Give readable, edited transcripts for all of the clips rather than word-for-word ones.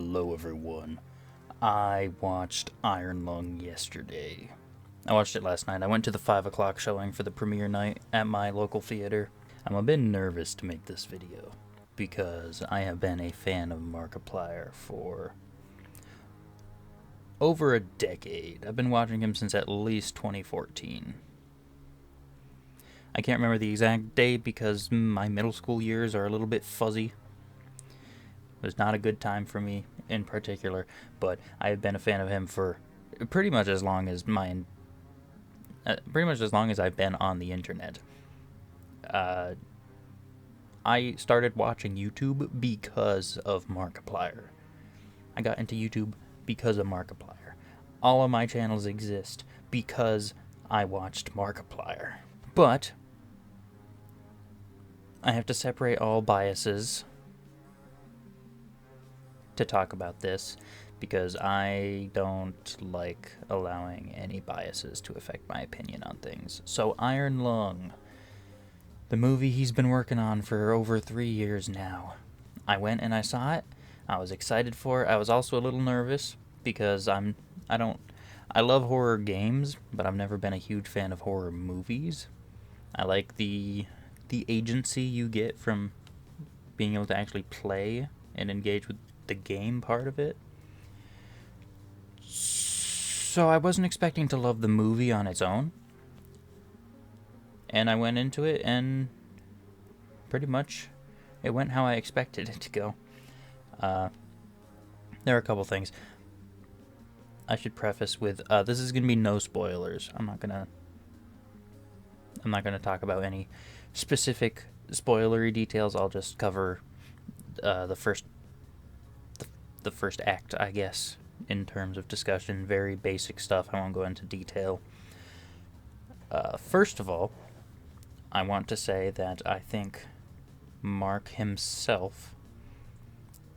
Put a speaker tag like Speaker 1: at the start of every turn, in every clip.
Speaker 1: Hello everyone. I watched Iron Lung yesterday. I watched it last night. I went to the 5 o'clock showing for the premiere night at my local theater. I'm a bit nervous to make this video because I have been a fan of Markiplier for over a decade. I've been watching him since at least 2014. I can't remember the exact date because my middle school years are a little bit fuzzy. It was not a good time for me in particular, but I have been a fan of him for pretty much as long as I've been on the internet. I started watching YouTube because of Markiplier. I got into YouTube because of Markiplier. All of my channels exist because I watched Markiplier. But I have to separate all biases to talk about this because I don't like allowing any biases to affect my opinion on things. So Iron Lung, the movie he's been working on for over 3 years now. I went and I saw it. I was excited for it. I was also a little nervous because I love horror games, but I've never been a huge fan of horror movies. I like the agency you get from being able to actually play and engage with the game part of it. So I wasn't expecting to love the movie on its own. And I went into it and pretty much it went how I expected it to go. There are a couple things I should preface with. This is going to be no spoilers. I'm not gonna talk about any specific spoilery details. I'll just cover the first act, I guess, in terms of discussion. Very basic stuff. I won't go into detail. First of all, I want to say that I think Mark himself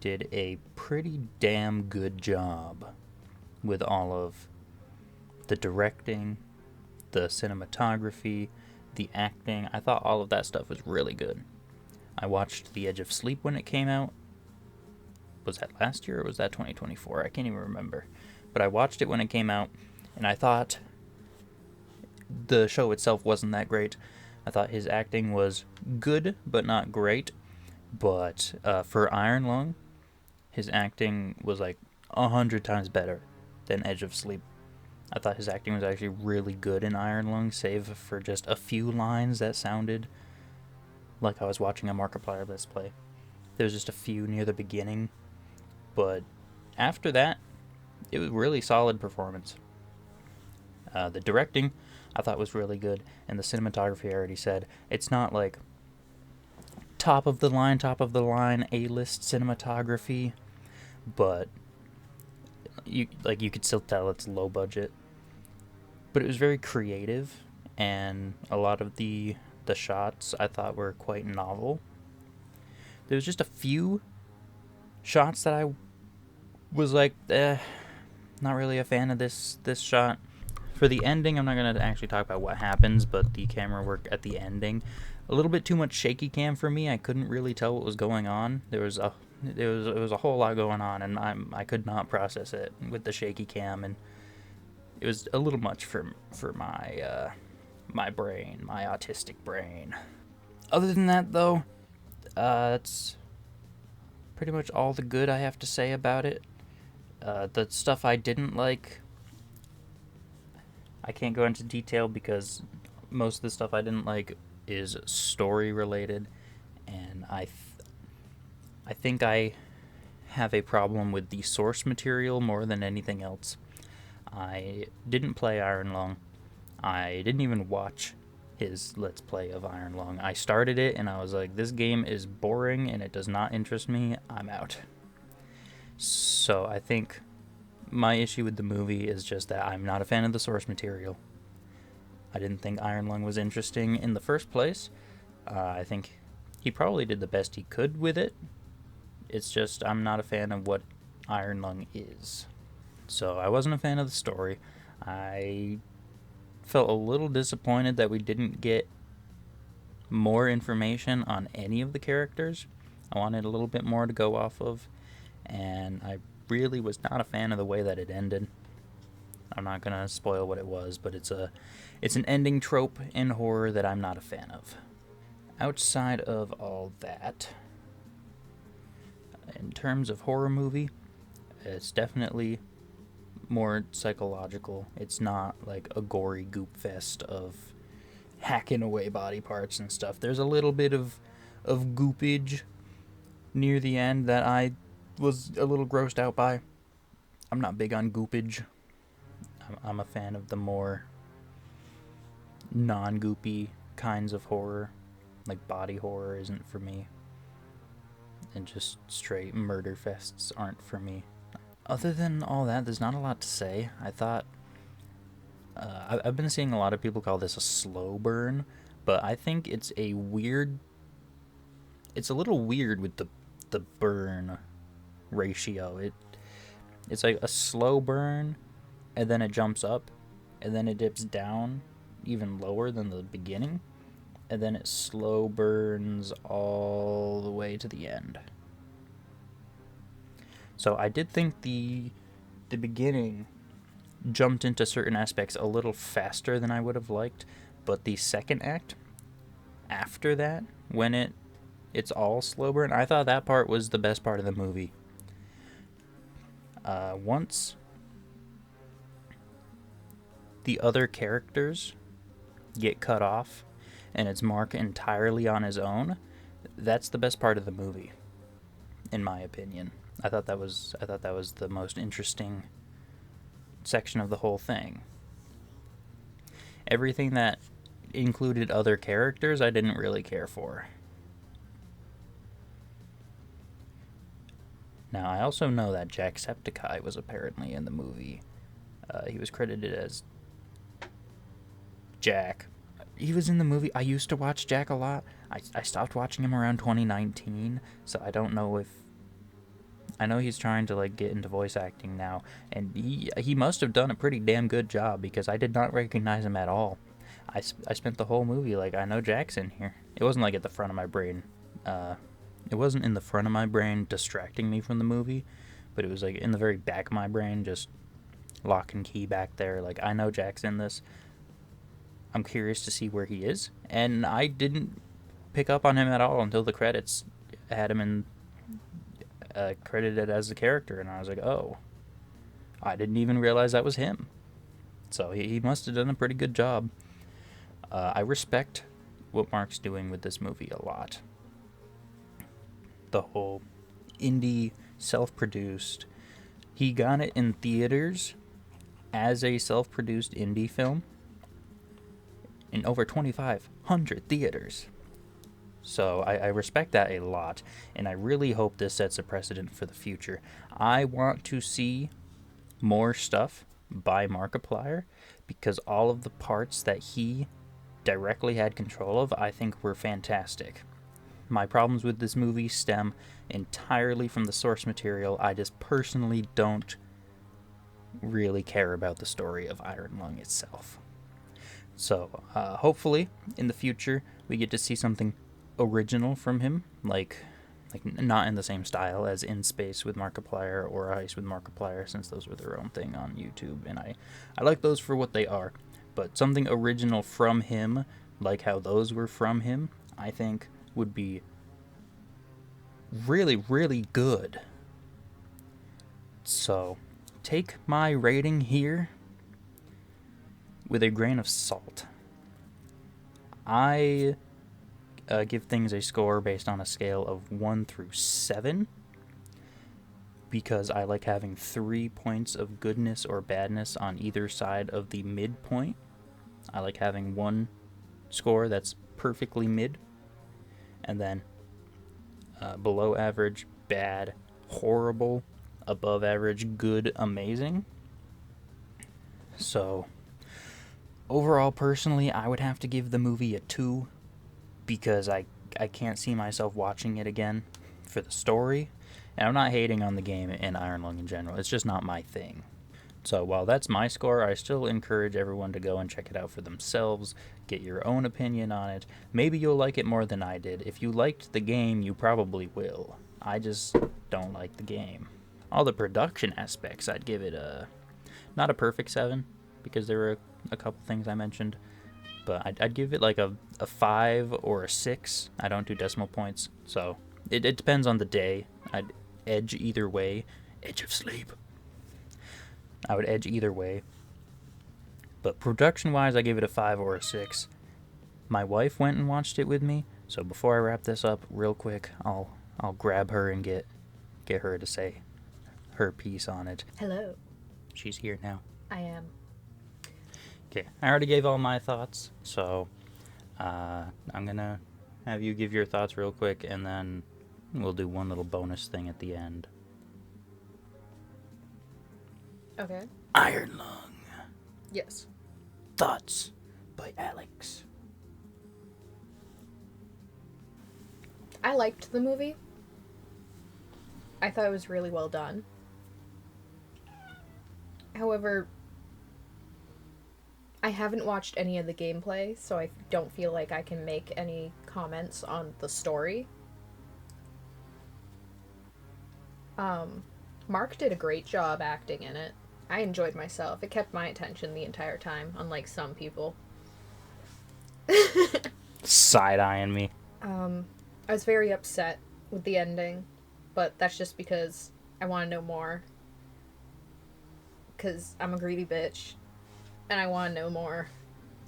Speaker 1: did a pretty damn good job with all of the directing, the cinematography, the acting. I thought all of that stuff was really good. I watched The Edge of Sleep when it came out. Was that last year or was that 2024? I can't even remember. But I watched it when it came out, and I thought the show itself wasn't that great. I thought his acting was good, but not great. But for Iron Lung, his acting was like 100 times better than Edge of Sleep. I thought his acting was actually really good in Iron Lung, save for just a few lines that sounded like I was watching a Markiplier Let's Play. There was just a few near the beginning, but after that, it was really solid performance. The directing, I thought, was really good, and the cinematography, I already said, it's not like top of the line A-list cinematography, but you could still tell it's low budget. But it was very creative, and a lot of the shots I thought were quite novel. There was just a few shots that I was like, not really a fan of this shot. For the ending, I'm not going to actually talk about what happens, but the camera work at the ending, a little bit too much shaky cam for me. I couldn't really tell what was going on. There was a whole lot going on, and I could not process it with the shaky cam, and it was a little much for my my brain, my autistic brain. Other than that, though, that's pretty much all the good I have to say about it. The stuff I didn't like, I can't go into detail because most of the stuff I didn't like is story related, and I think I have a problem with the source material more than anything else. I didn't play Iron Lung. I didn't even watch his Let's Play of Iron Lung. I started it and I was like, this game is boring and it does not interest me. I'm out. So I think my issue with the movie is just that I'm not a fan of the source material. I didn't think Iron Lung was interesting in the first place. I think he probably did the best he could with it. It's just I'm not a fan of what Iron Lung is. So I wasn't a fan of the story. I felt a little disappointed that we didn't get more information on any of the characters. I wanted a little bit more to go off of, and I really was not a fan of the way that it ended. I'm not gonna spoil what it was, but it's an ending trope in horror that I'm not a fan of. Outside of all that, in terms of horror movie, it's definitely more psychological. It's not like a gory goop fest of hacking away body parts and stuff. There's a little bit of goopage near the end that I was a little grossed out by. I'm not big on goopage. I'm a fan of the more non-goopy kinds of horror. Like body horror isn't for me. And just straight murder fests aren't for me. Other than all that, there's not a lot to say. I thought... I've been seeing a lot of people call this a slow burn, but I think it's a weird... It's a little weird with the burn ratio. It's like a slow burn, and then it jumps up, and then it dips down even lower than the beginning, and then it slow burns all the way to the end. So I did think the beginning jumped into certain aspects a little faster than I would have liked, but the second act, after that, when it's all slow burn, I thought that part was the best part of the movie. Once the other characters get cut off and it's Mark entirely on his own, that's the best part of the movie, in my opinion. I thought that was the most interesting section of the whole thing. Everything that included other characters I didn't really care for. Now, I also know that Jacksepticeye was apparently in the movie. He was credited as Jack. He was in the movie. I used to watch Jack a lot. I stopped watching him around 2019, so I don't know if... I know he's trying to like get into voice acting now, and he must have done a pretty damn good job, because I did not recognize him at all. I spent the whole movie like, I know Jack's in here. It wasn't like at the front of my brain. It wasn't in the front of my brain distracting me from the movie, but it was like in the very back of my brain, just lock and key back there. Like, I know Jack's in this. I'm curious to see where he is. And I didn't pick up on him at all until the credits had him in credited as the character, and I was like, oh, I didn't even realize that was him. So he must have done a pretty good job. I respect what Mark's doing with this movie a lot. The whole indie, self-produced. He got it in theaters as a self-produced indie film in over 2,500 theaters. So I respect that a lot, and I really hope this sets a precedent for the future. I want to see more stuff by Markiplier, because all of the parts that he directly had control of, I think, were fantastic. My problems with this movie stem entirely from the source material. I just personally don't really care about the story of Iron Lung itself. So, hopefully, in the future, we get to see something original from him, like not in the same style as In Space with Markiplier or Ice with Markiplier, since those were their own thing on YouTube, and I like those for what they are. But something original from him, like how those were from him, I think would be really, really good. So, take my rating here with a grain of salt. I give things a score based on a scale of 1 through 7, because I like having 3 points of goodness or badness on either side of the midpoint. I like having one score that's perfectly mid, and then below average, bad, horrible, above average, good, amazing. So, overall, personally, I would have to give the movie a 2, because I can't see myself watching it again for the story. And I'm not hating on the game and Iron Lung in general. It's just not my thing. So while that's my score, I still encourage everyone to go and check it out for themselves, get your own opinion on it. Maybe you'll like it more than I did. If you liked the game, you probably will. I just don't like the game. all the production aspects, I'd give it not a perfect 7, because there were a couple things I mentioned, but I'd give it like a 5 or a 6. I don't do decimal points, so it depends on the day. I'd edge either way. Edge of sleep. I would edge either way. But production-wise, I give it a 5 or a 6. My wife went and watched it with me, so before I wrap this up real quick, I'll grab her and get her to say her piece on it.
Speaker 2: Hello.
Speaker 1: She's here now.
Speaker 2: I am.
Speaker 1: Okay, I already gave all my thoughts, so I'm gonna have you give your thoughts real quick, and then we'll do one little bonus thing at the end.
Speaker 2: Okay.
Speaker 1: Iron Lung.
Speaker 2: Yes.
Speaker 1: Thoughts by Alex.
Speaker 2: I liked the movie. I thought it was really well done. However, I haven't watched any of the gameplay, so I don't feel like I can make any comments on the story. Mark did a great job acting in it. I enjoyed myself. It kept my attention the entire time, unlike some people.
Speaker 1: Side-eyeing me.
Speaker 2: I was very upset with the ending, but that's just because I want to know more. Because I'm a greedy bitch, and I want to know more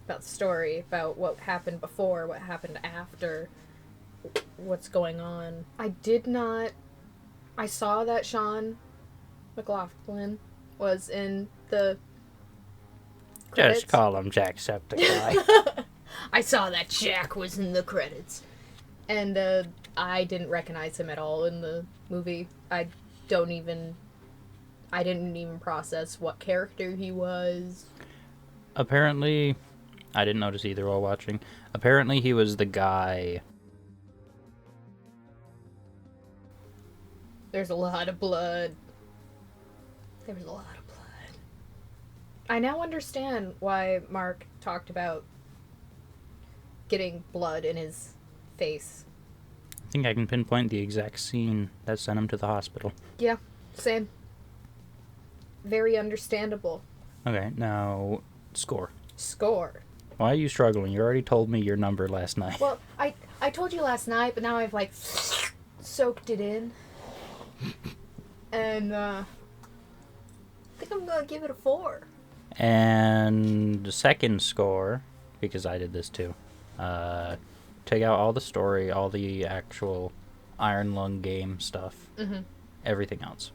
Speaker 2: about the story, about what happened before, what happened after, what's going on. I saw that Sean McLaughlin was in the credits.
Speaker 1: Just call him Jacksepticeye.
Speaker 2: I saw that Jack was in the credits. And I didn't recognize him at all in the movie. I didn't even process what character he was.
Speaker 1: Apparently, I didn't notice either while watching. Apparently, he was the guy.
Speaker 2: There's a lot of blood. There was a lot of blood. I now understand why Mark talked about getting blood in his face.
Speaker 1: I think I can pinpoint the exact scene that sent him to the hospital.
Speaker 2: Yeah, same. Very understandable.
Speaker 1: Okay, now, score.
Speaker 2: Score.
Speaker 1: Why are you struggling? You already told me your number last night.
Speaker 2: Well, I told you last night, but now I've, like, soaked it in. And, I think I'm gonna give it a 4.
Speaker 1: And the second score, because I did this too, take out all the story, all the actual Iron Lung game stuff, everything else.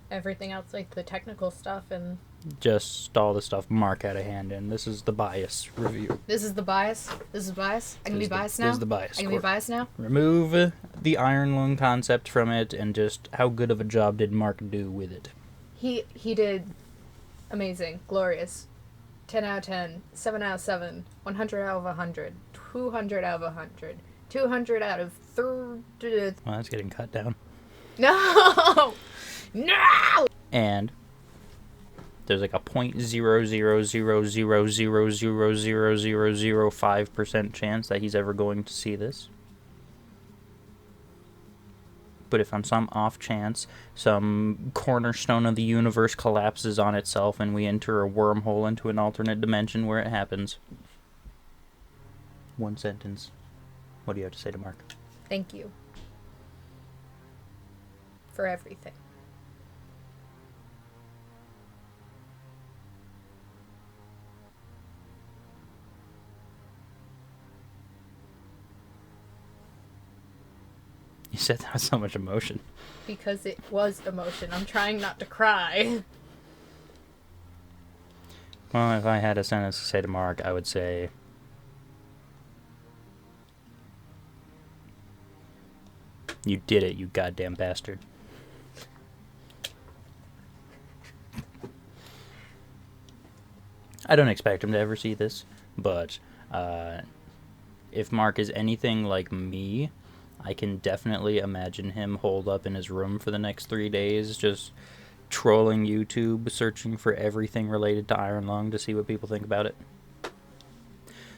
Speaker 2: Everything else, like the technical stuff and...
Speaker 1: Just all the stuff Mark had a hand in. This is the bias review.
Speaker 2: This is the bias? This is bias? I can be biased now?
Speaker 1: This is the bias.
Speaker 2: I can be biased now?
Speaker 1: Remove the Iron Lung concept from it, and just how good of a job did Mark do with it?
Speaker 2: He did amazing, glorious. 10 out of 10, 7 out of 7, 100 out of 100, 200 out of 100, 200 out of 30.
Speaker 1: Well, that's getting cut down.
Speaker 2: No! No!
Speaker 1: And there's like a 0.00000000005% chance that he's ever going to see this. But if on some off chance, some cornerstone of the universe collapses on itself and we enter a wormhole into an alternate dimension where it happens. One sentence. What do you have to say to Mark?
Speaker 2: Thank you. For everything.
Speaker 1: You said that with so much emotion.
Speaker 2: Because it was emotion. I'm trying not to cry.
Speaker 1: Well, if I had a sentence to say to Mark, I would say... You did it, you goddamn bastard. I don't expect him to ever see this, but if Mark is anything like me, I can definitely imagine him holed up in his room for the next 3 days, just trolling YouTube, searching for everything related to Iron Lung to see what people think about it.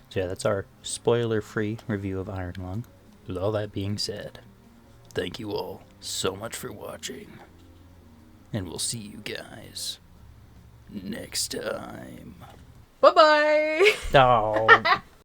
Speaker 1: So yeah, that's our spoiler-free review of Iron Lung. With all that being said, thank you all so much for watching. And we'll see you guys next time.
Speaker 2: Bye-bye.
Speaker 1: Oh.